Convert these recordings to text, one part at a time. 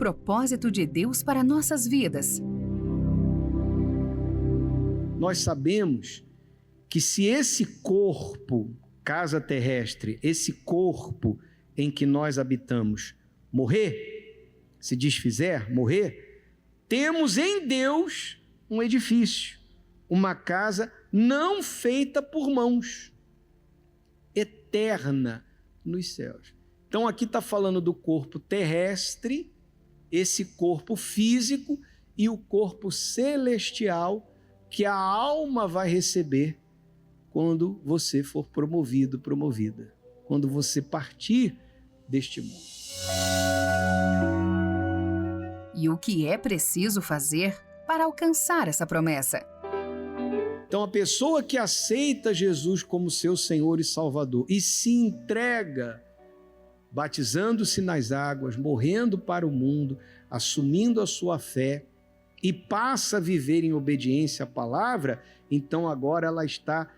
propósito de Deus para nossas vidas. Nós sabemos que se esse corpo, casa terrestre, esse corpo em que nós habitamos, morrer, se desfizer, morrer, temos em Deus um edifício, uma casa não feita por mãos, eterna nos céus. Então aqui está falando do corpo terrestre, esse corpo físico e o corpo celestial que a alma vai receber quando você for promovido, promovida, quando você partir deste mundo. E o que é preciso fazer para alcançar essa promessa? Então, a pessoa que aceita Jesus como seu Senhor e Salvador e se entrega, batizando-se nas águas, morrendo para o mundo, assumindo a sua fé e passa a viver em obediência à palavra, então agora ela está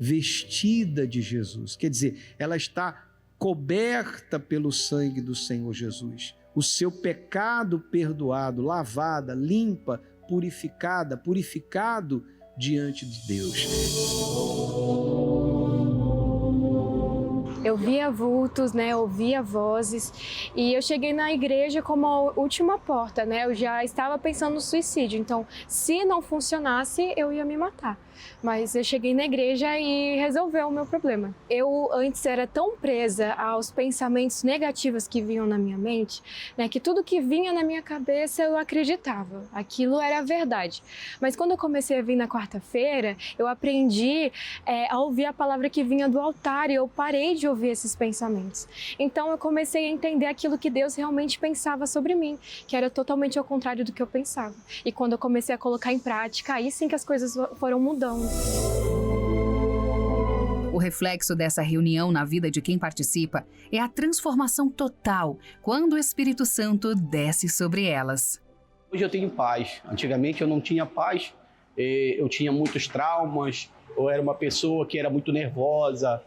vestida de Jesus. Quer dizer, ela está coberta pelo sangue do Senhor Jesus. O seu pecado perdoado, lavada, limpa, purificado diante de Deus. Eu via vultos, né? Ouvia vozes e eu cheguei na igreja como a última porta, né? Eu já estava pensando no suicídio, então se não funcionasse eu ia me matar. Mas eu cheguei na igreja e resolveu o meu problema. Eu antes era tão presa aos pensamentos negativos que vinham na minha mente, né? Que tudo que vinha na minha cabeça eu acreditava, aquilo era a verdade. Mas quando eu comecei a vir na quarta-feira, eu aprendi a ouvir a palavra que vinha do altar e eu parei de ouvir esses pensamentos. Então eu comecei a entender aquilo que Deus realmente pensava sobre mim, que era totalmente ao contrário do que eu pensava. E quando eu comecei a colocar em prática, aí sim que as coisas foram mudando. O reflexo dessa reunião na vida de quem participa é a transformação total quando o Espírito Santo desce sobre elas. Hoje eu tenho paz. Antigamente eu não tinha paz, eu tinha muitos traumas, eu era uma pessoa que era muito nervosa.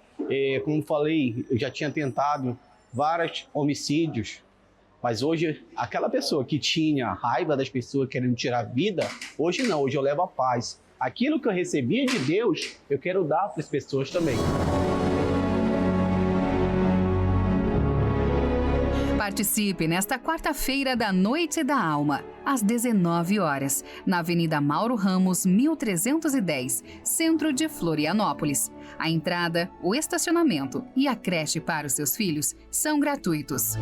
Como falei, eu já tinha tentado vários homicídios, mas hoje aquela pessoa que tinha raiva das pessoas querendo tirar a vida, hoje não, hoje eu levo a paz. Aquilo que eu recebi de Deus, eu quero dar para as pessoas também. Participe nesta quarta-feira da Noite da Alma, às 19 horas, na Avenida Mauro Ramos, 1310, centro de Florianópolis. A entrada, o estacionamento e a creche para os seus filhos são gratuitos.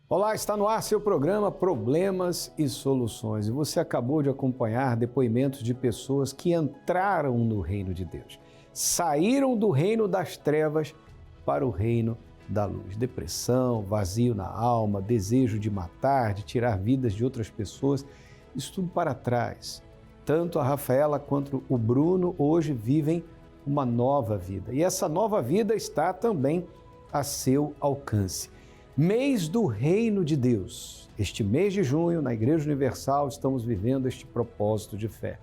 Olá, está no ar seu programa Problemas e Soluções. E você acabou de acompanhar depoimentos de pessoas que entraram no reino de Deus. Saíram do reino das trevas para o reino da luz. Depressão, vazio na alma, desejo de matar, de tirar vidas de outras pessoas, isso tudo para trás. Tanto a Rafaela quanto o Bruno hoje vivem uma nova vida. E essa nova vida está também a seu alcance. Mês do Reino de Deus. Este mês de junho, na Igreja Universal, estamos vivendo este propósito de fé.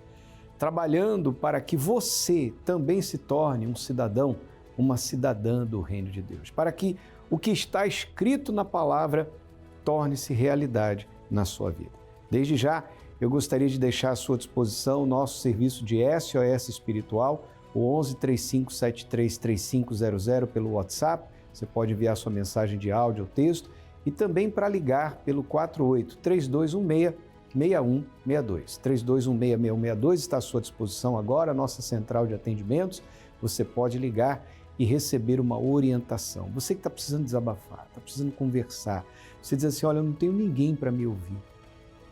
Trabalhando para que você também se torne um cidadão, uma cidadã do Reino de Deus. Para que o que está escrito na palavra torne-se realidade na sua vida. Desde já, eu gostaria de deixar à sua disposição o nosso serviço de SOS Espiritual, o 11 35 73 3500 pelo WhatsApp. Você pode enviar sua mensagem de áudio ou texto e também para ligar pelo 48-3216-6162. 3216-6162 está à sua disposição agora, a nossa central de atendimentos. Você pode ligar e receber uma orientação. Você que está precisando desabafar, está precisando conversar, você diz assim, olha, eu não tenho ninguém para me ouvir,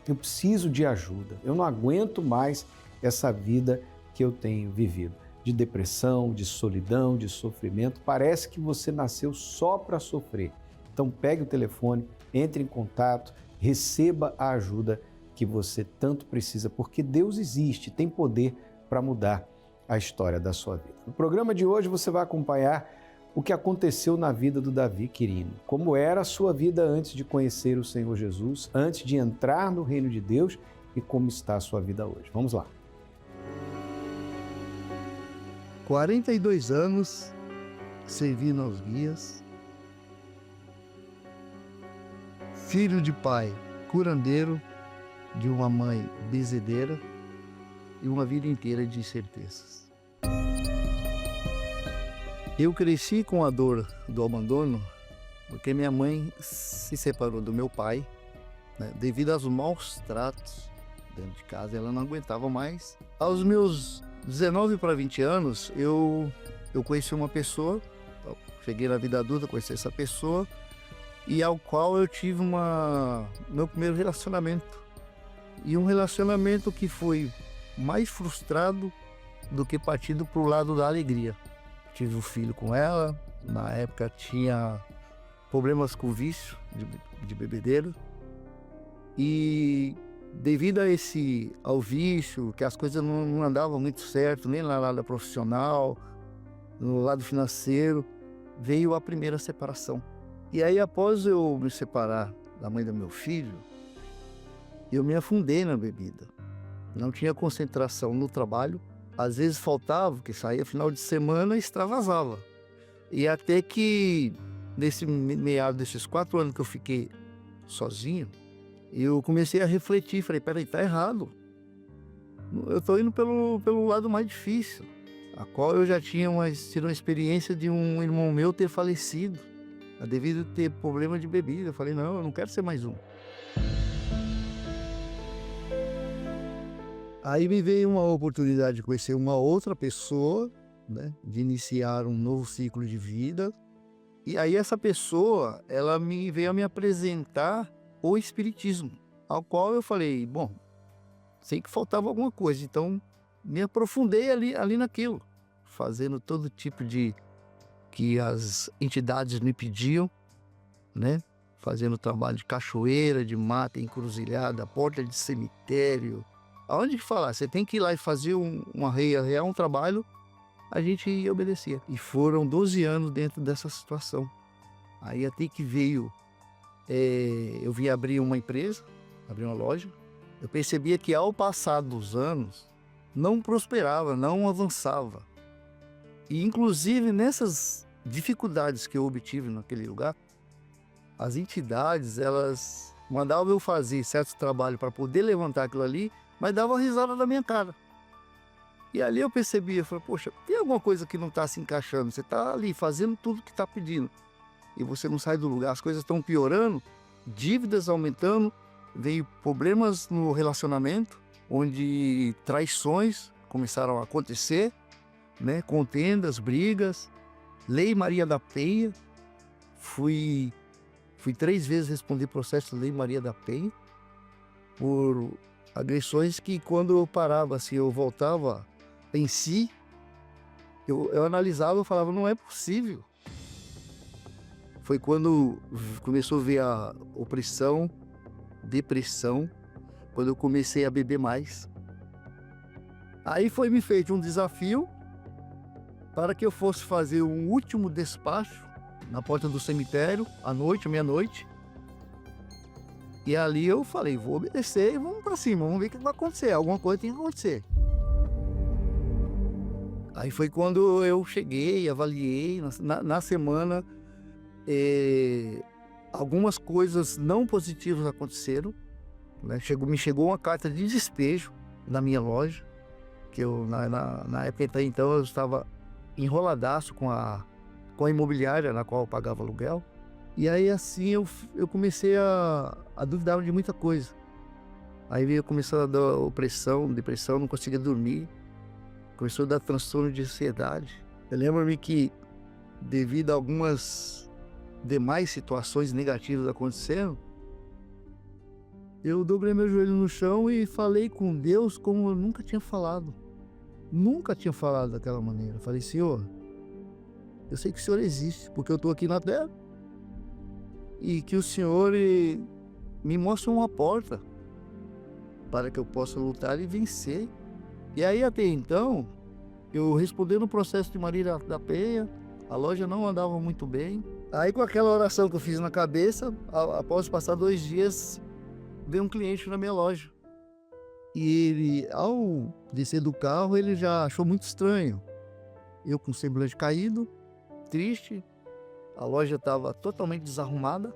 eu preciso de ajuda, eu não aguento mais essa vida que eu tenho vivido. De depressão, de solidão, de sofrimento, parece que você nasceu só para sofrer. Então pegue o telefone, entre em contato, receba a ajuda que você tanto precisa, porque Deus existe, tem poder para mudar a história da sua vida. No programa de hoje você vai acompanhar o que aconteceu na vida do Davi Quirino, como era a sua vida antes de conhecer o Senhor Jesus, antes de entrar no reino de Deus e como está a sua vida hoje. Vamos lá. 42 anos servindo aos guias, filho de pai curandeiro, de uma mãe benzedeira e uma vida inteira de incertezas. Eu cresci com a dor do abandono porque minha mãe se separou do meu pai, né, devido aos maus tratos dentro de casa. Ela não aguentava mais. Aos meus 19 para 20 anos, eu conheci uma pessoa, cheguei na vida adulta, conheci essa pessoa, e ao qual eu tive meu primeiro relacionamento. E um relacionamento que foi mais frustrado do que partido para o lado da alegria. Tive um filho com ela, na época tinha problemas com vício de bebedeira, e devido ao vício, que as coisas não andavam muito certo, nem no lado profissional, no lado financeiro, veio a primeira separação. E aí, após eu me separar da mãe do meu filho, eu me afundei na bebida. Não tinha concentração no trabalho, às vezes faltava, que saía final de semana e extravasava. E até que, nesse meado desses 4 anos que eu fiquei sozinho, eu comecei a refletir, falei, peraí, tá errado. Eu tô indo pelo lado mais difícil, a qual eu já tinha tido uma experiência de um irmão meu ter falecido, devido a ter problema de bebida. Eu falei, não, eu não quero ser mais um. Aí me veio uma oportunidade de conhecer uma outra pessoa, né, de iniciar um novo ciclo de vida. E aí essa pessoa, ela veio a me apresentar o espiritismo, ao qual eu falei, bom, sei que faltava alguma coisa, então me aprofundei ali naquilo, fazendo todo tipo que as entidades me pediam, né? Fazendo trabalho de cachoeira, de mata, encruzilhada, porta de cemitério. Aonde que falar, você tem que ir lá e fazer um trabalho, a gente obedecia. E foram 12 anos dentro dessa situação. Aí até que veio, eu vim abrir uma empresa, abrir uma loja. Eu percebia que ao passar dos anos, não prosperava, não avançava. E inclusive nessas dificuldades que eu obtive naquele lugar, as entidades, elas mandavam eu fazer certo trabalho para poder levantar aquilo ali, mas dava uma risada na minha cara. E ali eu percebi, eu falei, poxa, tem alguma coisa que não está se encaixando. Você está ali fazendo tudo que está pedindo e você não sai do lugar, as coisas estão piorando, dívidas aumentando, veio problemas no relacionamento, onde traições começaram a acontecer, né? Contendas, brigas, Lei Maria da Penha. Fui 3 vezes responder processo Lei Maria da Penha por agressões que, quando eu parava, assim, eu voltava em si, eu analisava, eu falava, não é possível. Foi quando começou a ver a opressão, depressão, quando eu comecei a beber mais. Aí foi me feito um desafio para que eu fosse fazer um último despacho na porta do cemitério, à noite, meia-noite. E ali eu falei, vou obedecer e vamos para cima, vamos ver o que vai acontecer, alguma coisa tem que acontecer. Aí foi quando eu cheguei, avaliei, na semana, algumas coisas não positivas aconteceram, né? Me chegou uma carta de despejo na minha loja, que eu, na época até então, eu estava enroladaço com a imobiliária na qual eu pagava aluguel. E aí assim eu comecei a duvidar de muita coisa. Aí veio começar a dar opressão, depressão, não conseguia dormir. Começou a dar transtorno de ansiedade. Eu lembro-me que, devido a algumas demais situações negativas acontecendo, eu dobrei meu joelho no chão e falei com Deus como eu nunca tinha falado. Nunca tinha falado daquela maneira. Falei, Senhor, eu sei que o Senhor existe, porque eu estou aqui na terra. E que o Senhor me mostre uma porta para que eu possa lutar e vencer. E aí, até então, eu respondi no processo de Maria da Penha, a loja não andava muito bem. Aí, com aquela oração que eu fiz na cabeça, após passar 2 dias, veio um cliente na minha loja. E ele, ao descer do carro, ele já achou muito estranho. Eu com o semblante caído, triste, a loja estava totalmente desarrumada,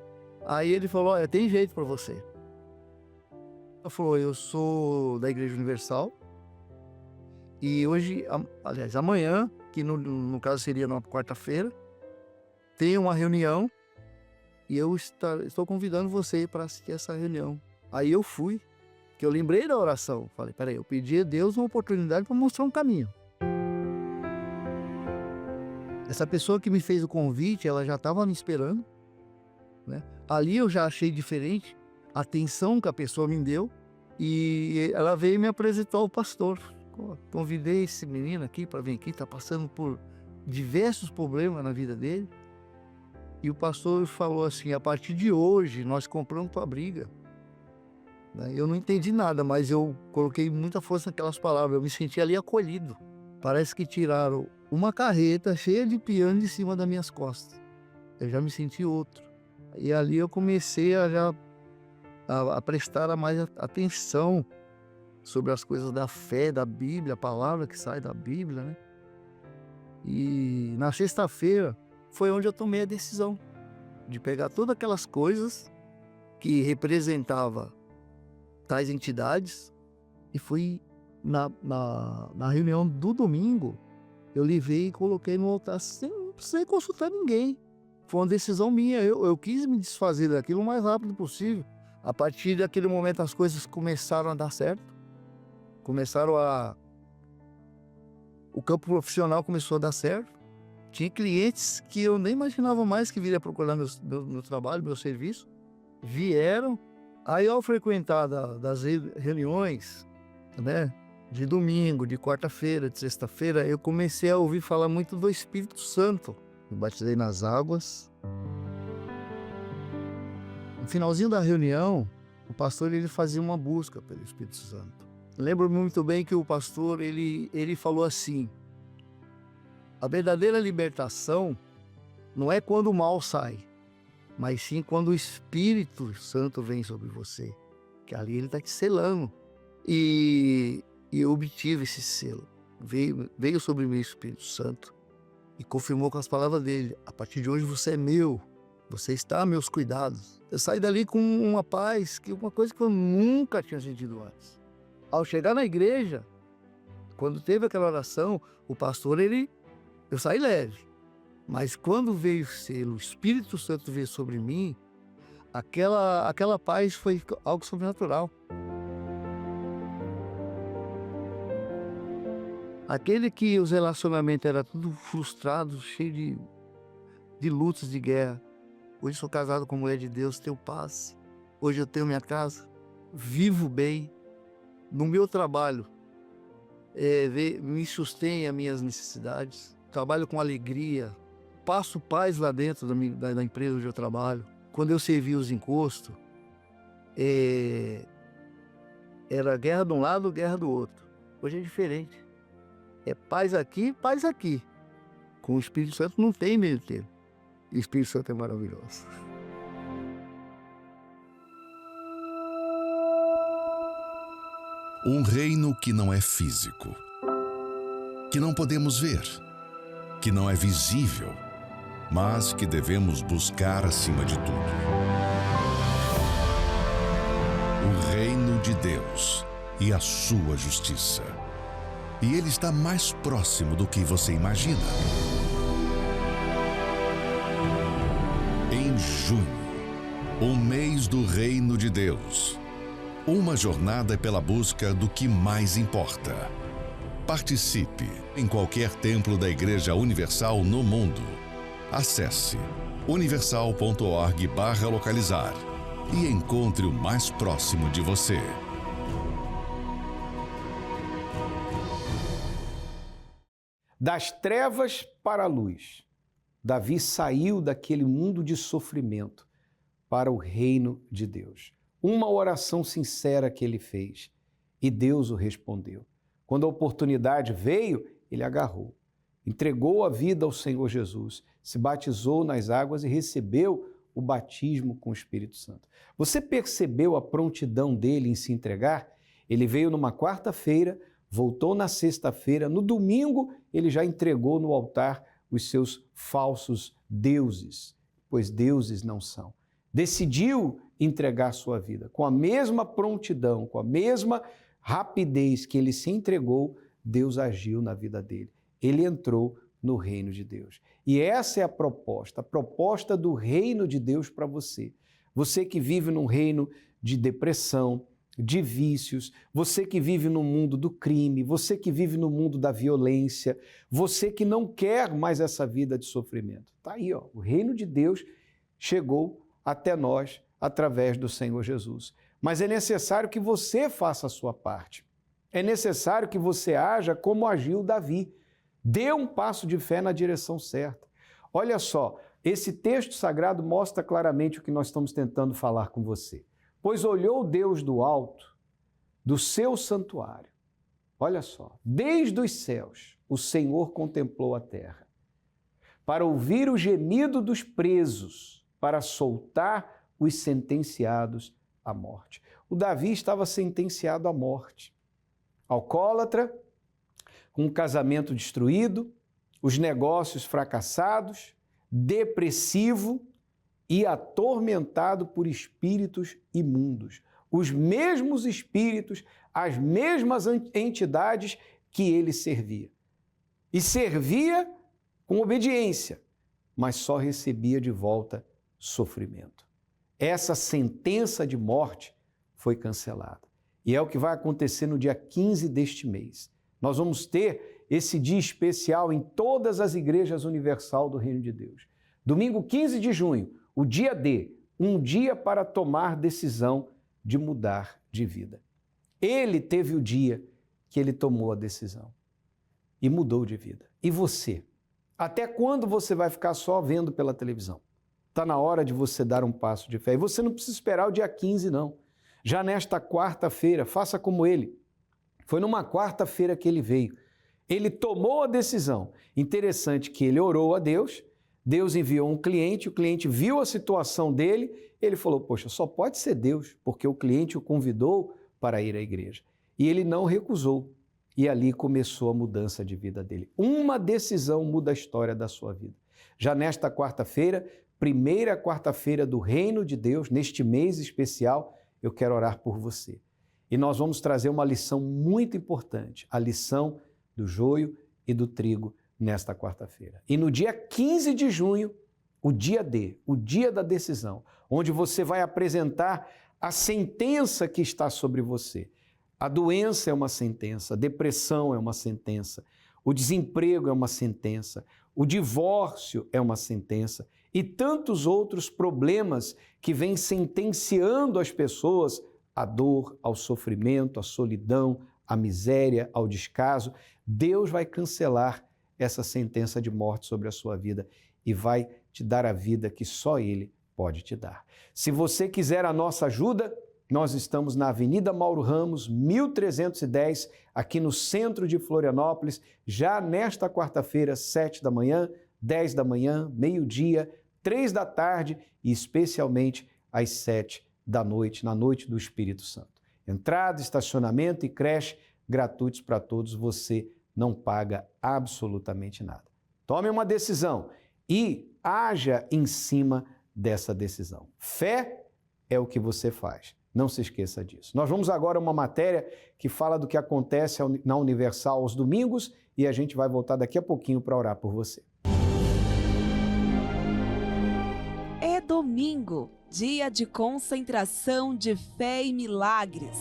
Aí ele falou, olha, tem jeito para você. Ele falou, eu sou da Igreja Universal e hoje, aliás, amanhã, que no caso seria na quarta-feira, tem uma reunião e eu estou convidando você para assistir essa reunião. Aí eu fui, que eu lembrei da oração. Falei, peraí, eu pedi a Deus uma oportunidade para mostrar um caminho. Essa pessoa que me fez o convite, ela já estava me esperando, né? Ali eu já achei diferente a atenção que a pessoa me deu e ela veio e me apresentou ao pastor. Convidei esse menino aqui para vir aqui, está passando por diversos problemas na vida dele. E o pastor falou assim, a partir de hoje nós compramos tua briga. Eu não entendi nada, mas eu coloquei muita força naquelas palavras, eu me senti ali acolhido. Parece que tiraram uma carreta cheia de piano de cima das minhas costas. Eu já me senti outro. E ali eu comecei a prestar mais atenção sobre as coisas da fé, da Bíblia, a palavra que sai da Bíblia, né? E na sexta-feira foi onde eu tomei a decisão de pegar todas aquelas coisas que representava tais entidades e fui na reunião do domingo, eu levei e coloquei no altar sem consultar ninguém. Foi uma decisão minha, eu quis me desfazer daquilo o mais rápido possível. A partir daquele momento as coisas começaram a dar certo, o campo profissional começou a dar certo. Tinha clientes que eu nem imaginava mais que viria procurar meu trabalho, meu serviço. Vieram. Aí ao frequentar das reuniões, né, de domingo, de quarta-feira, de sexta-feira, eu comecei a ouvir falar muito do Espírito Santo. Me batizei nas águas. No finalzinho da reunião, o pastor ele fazia uma busca pelo Espírito Santo. Lembro-me muito bem que o pastor ele falou assim, a verdadeira libertação não é quando o mal sai, mas sim quando o Espírito Santo vem sobre você, que ali ele está te selando. E eu obtive esse selo. Veio sobre mim o Espírito Santo e confirmou com as palavras dele, a partir de hoje você é meu, você está a meus cuidados. Eu saí dali com uma paz, uma coisa que eu nunca tinha sentido antes. Ao chegar na igreja, quando teve aquela oração, o pastor, eu saí leve. Mas quando veio o selo, o Espírito Santo veio sobre mim, aquela paz foi algo sobrenatural. Aquele que os relacionamentos eram tudo frustrados, cheio de lutas, de guerra. Hoje sou casado com mulher de Deus, tenho paz. Hoje eu tenho minha casa, vivo bem. No meu trabalho, me sustém as minhas necessidades. Trabalho com alegria. Passo paz lá dentro da empresa onde eu trabalho. Quando eu servi os encostos, era guerra de um lado, guerra do outro. Hoje é diferente. É paz aqui, paz aqui. Com o Espírito Santo não tem meio termo. O Espírito Santo é maravilhoso. Um reino que não é físico, que não podemos ver, que não é visível, mas que devemos buscar acima de tudo. O reino de Deus e a sua justiça. E ele está mais próximo do que você imagina. Em junho, o mês do reino de Deus. Uma jornada pela busca do que mais importa. Participe em qualquer templo da Igreja Universal no mundo. Acesse universal.org/localizar e encontre o mais próximo de você. Das trevas para a luz, Davi saiu daquele mundo de sofrimento para o reino de Deus. Uma oração sincera que ele fez e Deus o respondeu. Quando a oportunidade veio, ele agarrou, entregou a vida ao Senhor Jesus, se batizou nas águas e recebeu o batismo com o Espírito Santo. Você percebeu a prontidão dele em se entregar? Ele veio numa quarta-feira, voltou na sexta-feira, no domingo ele já entregou no altar os seus falsos deuses, pois deuses não são. decidiu entregar sua vida. Com a mesma prontidão, com a mesma rapidez que ele se entregou, Deus agiu na vida dele. Ele entrou no reino de Deus. E essa é a proposta do reino de Deus para você. Você que vive num reino de depressão, de vícios, você que vive no mundo do crime, você que vive no mundo da violência, você que não quer mais essa vida de sofrimento. Está aí, ó, o reino de Deus chegou até nós através do Senhor Jesus. Mas é necessário que você faça a sua parte. É necessário que você haja como agiu Davi. Dê um passo de fé na direção certa. Olha só, esse texto sagrado mostra claramente o que nós estamos tentando falar com você. Pois olhou Deus do alto, do seu santuário. Olha só, desde os céus o Senhor contemplou a terra, para ouvir o gemido dos presos, para soltar os sentenciados à morte. O Davi estava sentenciado à morte. Alcoólatra, com um casamento destruído, os negócios fracassados, depressivo e atormentado por espíritos imundos. Os mesmos espíritos, as mesmas entidades que ele servia. E servia com obediência, mas só recebia de volta sofrimento. Essa sentença de morte foi cancelada. E é o que vai acontecer no dia 15 deste mês. Nós vamos ter esse dia especial em todas as igrejas universal do Reino de Deus. Domingo 15 de junho, o dia D, um dia para tomar decisão de mudar de vida. Ele teve o dia que ele tomou a decisão e mudou de vida. E você? Até quando você vai ficar só vendo pela televisão? Está na hora de você dar um passo de fé. E você não precisa esperar o dia 15, não. Já nesta quarta-feira, faça como ele. Foi numa quarta-feira que ele veio. Ele tomou a decisão. Interessante que ele orou a Deus, Deus enviou um cliente, o cliente viu a situação dele, ele falou, poxa, só pode ser Deus, porque o cliente o convidou para ir à igreja. E ele não recusou. E ali começou a mudança de vida dele. Uma decisão muda a história da sua vida. Já nesta quarta-feira, primeira quarta-feira do Reino de Deus, neste mês especial, eu quero orar por você. E nós vamos trazer uma lição muito importante, a lição do joio e do trigo nesta quarta-feira. E no dia 15 de junho, o dia D, o dia da decisão, onde você vai apresentar a sentença que está sobre você. A doença é uma sentença, a depressão é uma sentença, o desemprego é uma sentença, o divórcio é uma sentença e tantos outros problemas que vêm sentenciando as pessoas à dor, ao sofrimento, à solidão, à miséria, ao descaso. Deus vai cancelar essa sentença de morte sobre a sua vida e vai te dar a vida que só Ele pode te dar. Se você quiser a nossa ajuda, nós estamos na Avenida Mauro Ramos, 1310, aqui no centro de Florianópolis, já nesta quarta-feira, 7 da manhã, 10 da manhã, meio-dia, 3 da tarde e especialmente às 7 da noite, na noite do Espírito Santo. Entrada, estacionamento e creche gratuitos para todos, você não paga absolutamente nada. Tome uma decisão e haja em cima dessa decisão. Fé é o que você faz. Não se esqueça disso. Nós vamos agora a uma matéria que fala do que acontece na Universal aos domingos e a gente vai voltar daqui a pouquinho para orar por você. É domingo, dia de concentração de fé e milagres.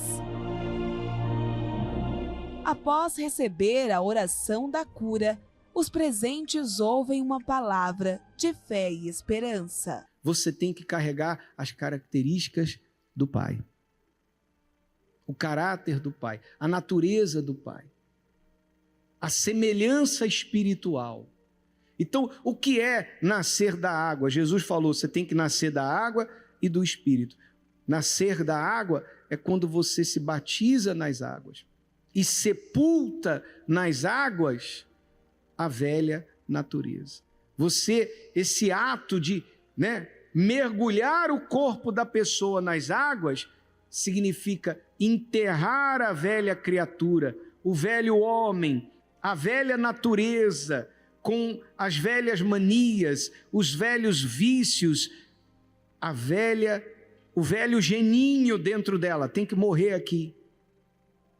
Após receber a oração da cura, os presentes ouvem uma palavra de fé e esperança. Você tem que carregar as características do Pai. O caráter do Pai, a natureza do Pai, a semelhança espiritual. Então, o que é nascer da água? Jesus falou, você tem que nascer da água e do Espírito. Nascer da água é quando você se batiza nas águas e sepulta nas águas a velha natureza. Esse ato de, mergulhar o corpo da pessoa nas águas significa enterrar a velha criatura, o velho homem, a velha natureza, com as velhas manias, os velhos vícios, o velho geninho dentro dela tem que morrer aqui,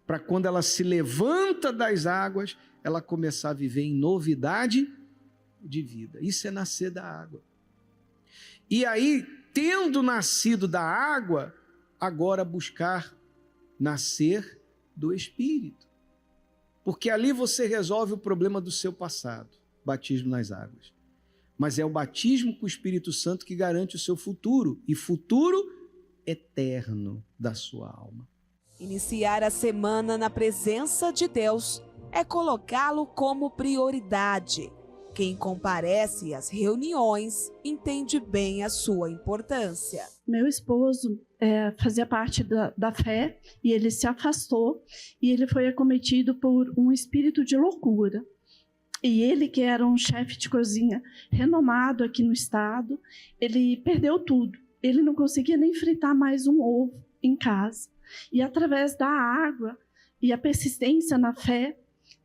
para quando ela se levanta das águas, ela começar a viver em novidade de vida. Isso é nascer da água. E aí, tendo nascido da água, agora buscar nascer do Espírito. Porque ali você resolve o problema do seu passado, batismo nas águas. Mas é o batismo com o Espírito Santo que garante o seu futuro, e futuro eterno da sua alma. Iniciar a semana na presença de Deus é colocá-lo como prioridade. Quem comparece às reuniões entende bem a sua importância. Meu esposo fazia parte da fé e ele se afastou e ele foi acometido por um espírito de loucura. E ele, que era um chefe de cozinha renomado aqui no estado, ele perdeu tudo. Ele não conseguia nem fritar mais um ovo em casa. E através da água e a persistência na fé,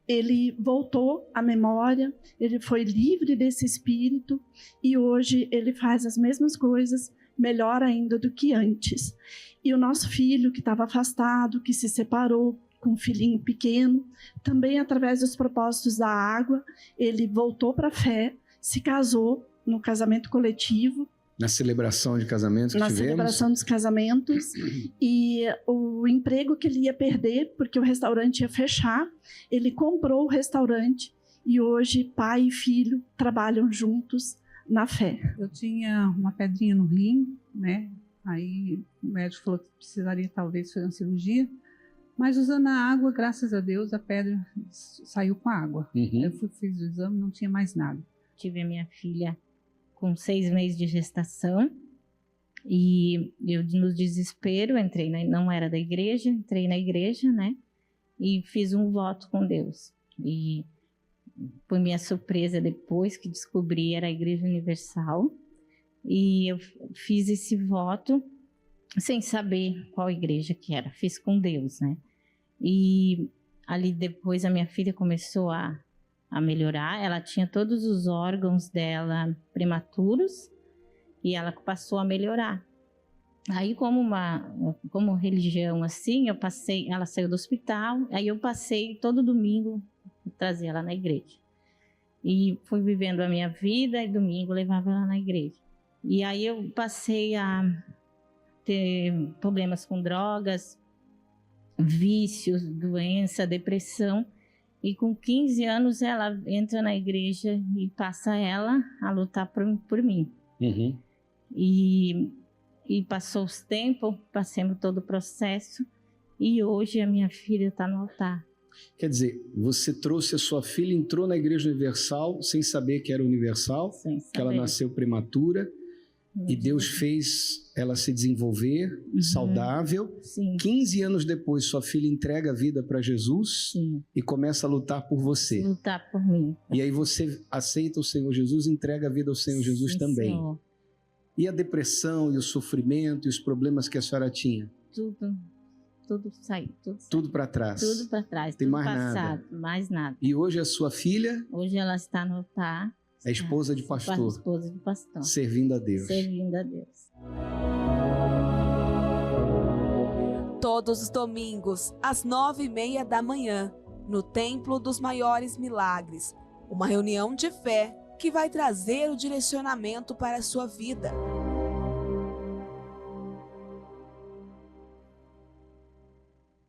ele voltou à memória, ele foi livre desse espírito e hoje ele faz as mesmas coisas, melhor ainda do que antes. E o nosso filho, que estava afastado, que se separou com um filhinho pequeno, também através dos propósitos da água, ele voltou para a fé, se casou no casamento coletivo. Na celebração de casamentos que tivemos. Na celebração dos casamentos. E o emprego que ele ia perder, porque o restaurante ia fechar, ele comprou o restaurante e hoje pai e filho trabalham juntos na fé. Eu tinha uma pedrinha no rim, né? Aí o médico falou que precisaria talvez fazer uma cirurgia, mas usando a água, graças a Deus, a pedra saiu com a água. Eu fiz o exame, não tinha mais nada. Tive a minha filha com 6 meses de gestação, e eu no desespero entrei, não era da igreja, entrei na igreja, né, e fiz um voto com Deus, e por minha surpresa depois que descobri era a Igreja Universal, e eu fiz esse voto sem saber qual igreja que era, fiz com Deus, né, e ali depois a minha filha começou a melhorar, ela tinha todos os órgãos dela prematuros e ela passou a melhorar. Aí como religião assim, ela saiu do hospital, aí eu passei todo domingo trazer ela na igreja. E fui vivendo a minha vida e domingo levava ela na igreja. E aí eu passei a ter problemas com drogas, vícios, doença, depressão. E com 15 anos ela entra na igreja e passa ela a lutar por mim. E passou os tempos, passamos todo o processo e hoje a minha filha está no altar. Quer dizer, você trouxe a sua filha, entrou na Igreja Universal sem saber que era universal, que ela nasceu prematura. E Deus fez ela se desenvolver, saudável. Sim. 15 anos depois, sua filha entrega a vida para Jesus. Sim. E começa a lutar por você. Lutar por mim. E aí você aceita o Senhor Jesus e entrega a vida ao Senhor Jesus também. Senhor. E a depressão, e o sofrimento, e os problemas que a senhora tinha? Tudo saiu. Tudo para trás? Tudo para trás, Tem tudo mais passado, nada. mais nada. E hoje a sua filha? Hoje ela está no altar. É esposa de pastor. Esposa de pastor. Servindo a Deus. Servindo a Deus. Todos os domingos, às 9h30 da manhã, no Templo dos Maiores Milagres. Uma reunião de fé que vai trazer o direcionamento para a sua vida.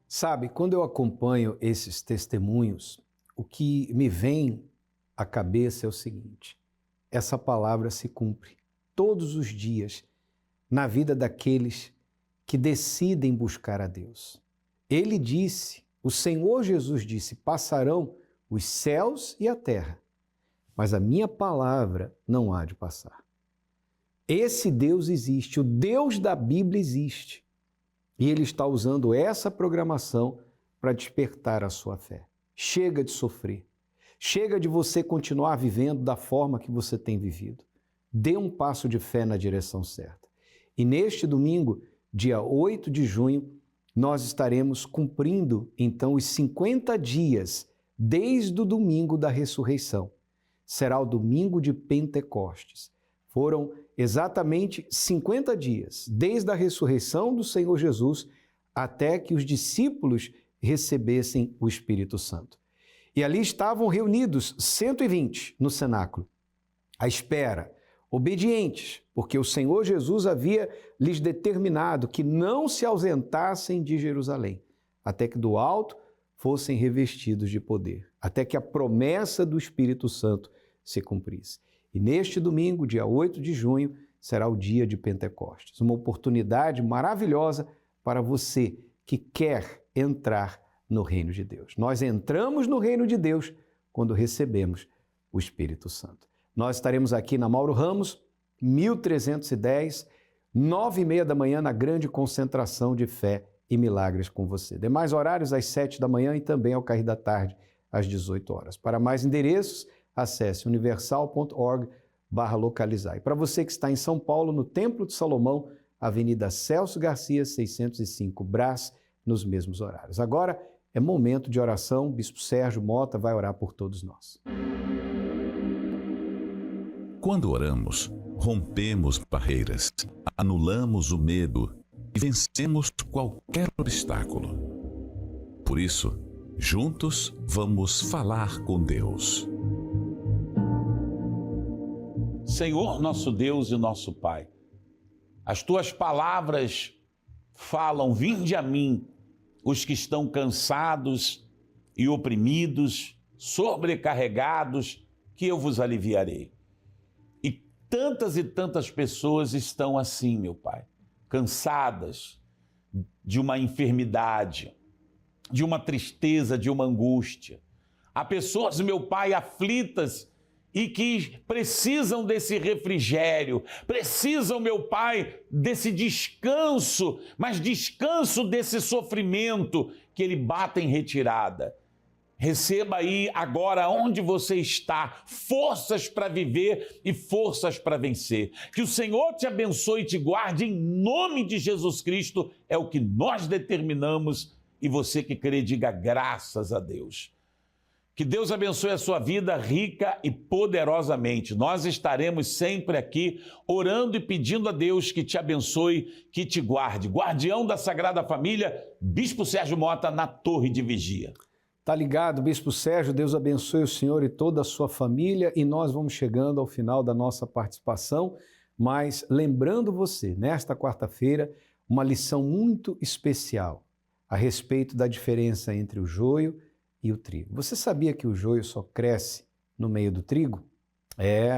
Sabe, quando eu acompanho esses testemunhos, o que me vem à cabeça é o seguinte: essa palavra se cumpre todos os dias na vida daqueles que decidem buscar a Deus. Ele disse, o Senhor Jesus disse, passarão os céus e a terra, mas a minha palavra não há de passar. Esse Deus existe, o Deus da Bíblia existe. E Ele está usando essa programação para despertar a sua fé. Chega de sofrer. Chega de você continuar vivendo da forma que você tem vivido. Dê um passo de fé na direção certa. E neste domingo, dia 8 de junho, nós estaremos cumprindo, então, os 50 dias desde o domingo da ressurreição. Será o domingo de Pentecostes. Foram exatamente 50 dias, desde a ressurreição do Senhor Jesus até que os discípulos recebessem o Espírito Santo. E ali estavam reunidos 120 no cenáculo, à espera, obedientes, porque o Senhor Jesus havia lhes determinado que não se ausentassem de Jerusalém, até que do alto fossem revestidos de poder, até que a promessa do Espírito Santo se cumprisse. E neste domingo, dia 8 de junho, será o dia de Pentecostes, uma oportunidade maravilhosa para você que quer entrar no reino de Deus. Nós entramos no reino de Deus quando recebemos o Espírito Santo. Nós estaremos aqui na Mauro Ramos, 1310, 9h30 da manhã, na grande concentração de fé e milagres com você. Demais horários às 7 da manhã e também ao cair da tarde, às 18 horas. Para mais endereços, acesse universal.org/localizar. E para você que está em São Paulo, no Templo de Salomão, Avenida Celso Garcia, 605, Brás, nos mesmos horários. Agora é momento de oração. O Bispo Sérgio Mota vai orar por todos nós. Quando oramos, rompemos barreiras, anulamos o medo e vencemos qualquer obstáculo. Por isso, juntos vamos falar com Deus. Senhor, nosso Deus e nosso Pai, as tuas palavras falam: vinde a mim, os que estão cansados e oprimidos, sobrecarregados, que eu vos aliviarei. E tantas pessoas estão assim, meu Pai, cansadas de uma enfermidade, de uma tristeza, de uma angústia. Há pessoas, meu Pai, aflitas e que precisam desse refrigério, precisam, meu Pai, desse descanso, mas descanso desse sofrimento que ele bate em retirada. Receba aí agora onde você está, forças para viver e forças para vencer. Que o Senhor te abençoe e te guarde em nome de Jesus Cristo, é o que nós determinamos, e você que crê, diga graças a Deus. Que Deus abençoe a sua vida rica e poderosamente. Nós estaremos sempre aqui orando e pedindo a Deus que te abençoe, que te guarde. Guardião da Sagrada Família, Bispo Sérgio Mota, na Torre de Vigia. Tá ligado, Bispo Sérgio? Deus abençoe o senhor e toda a sua família, e nós vamos chegando ao final da nossa participação, mas lembrando você, nesta quarta-feira, uma lição muito especial a respeito da diferença entre o joio e o trigo. Você sabia que o joio só cresce no meio do trigo?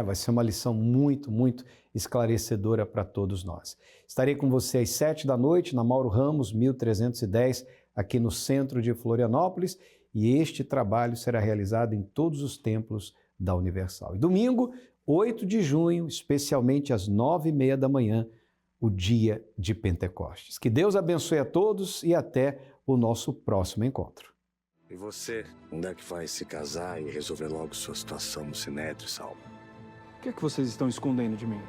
Vai ser uma lição muito esclarecedora para todos nós. Estarei com você às 7 da noite, na Mauro Ramos, 1310, aqui no centro de Florianópolis, e este trabalho será realizado em todos os templos da Universal. E domingo, 8 de junho, especialmente às 9h30 da manhã, o dia de Pentecostes. Que Deus abençoe a todos e até o nosso próximo encontro. E você, onde é que vai se casar e resolver logo sua situação no Sinédrio, Saulo? O que é que vocês estão escondendo de mim?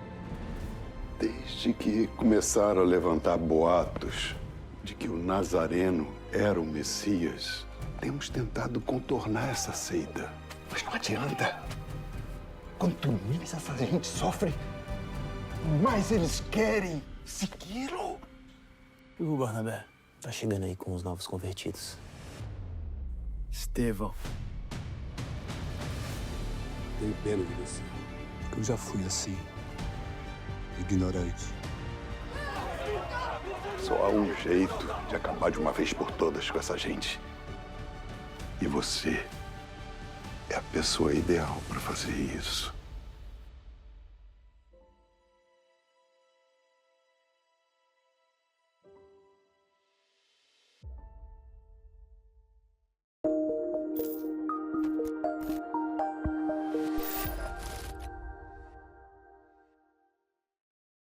Desde que começaram a levantar boatos de que o Nazareno era o Messias, temos tentado contornar essa seita. Mas não adianta. Quanto mais essa gente sofre, mais eles querem segui-lo. O Barnabé tá chegando aí com os novos convertidos. Estevão. Tenho pena de você. Eu já fui assim, ignorante. Só há um jeito de acabar de uma vez por todas com essa gente. E você é a pessoa ideal para fazer isso.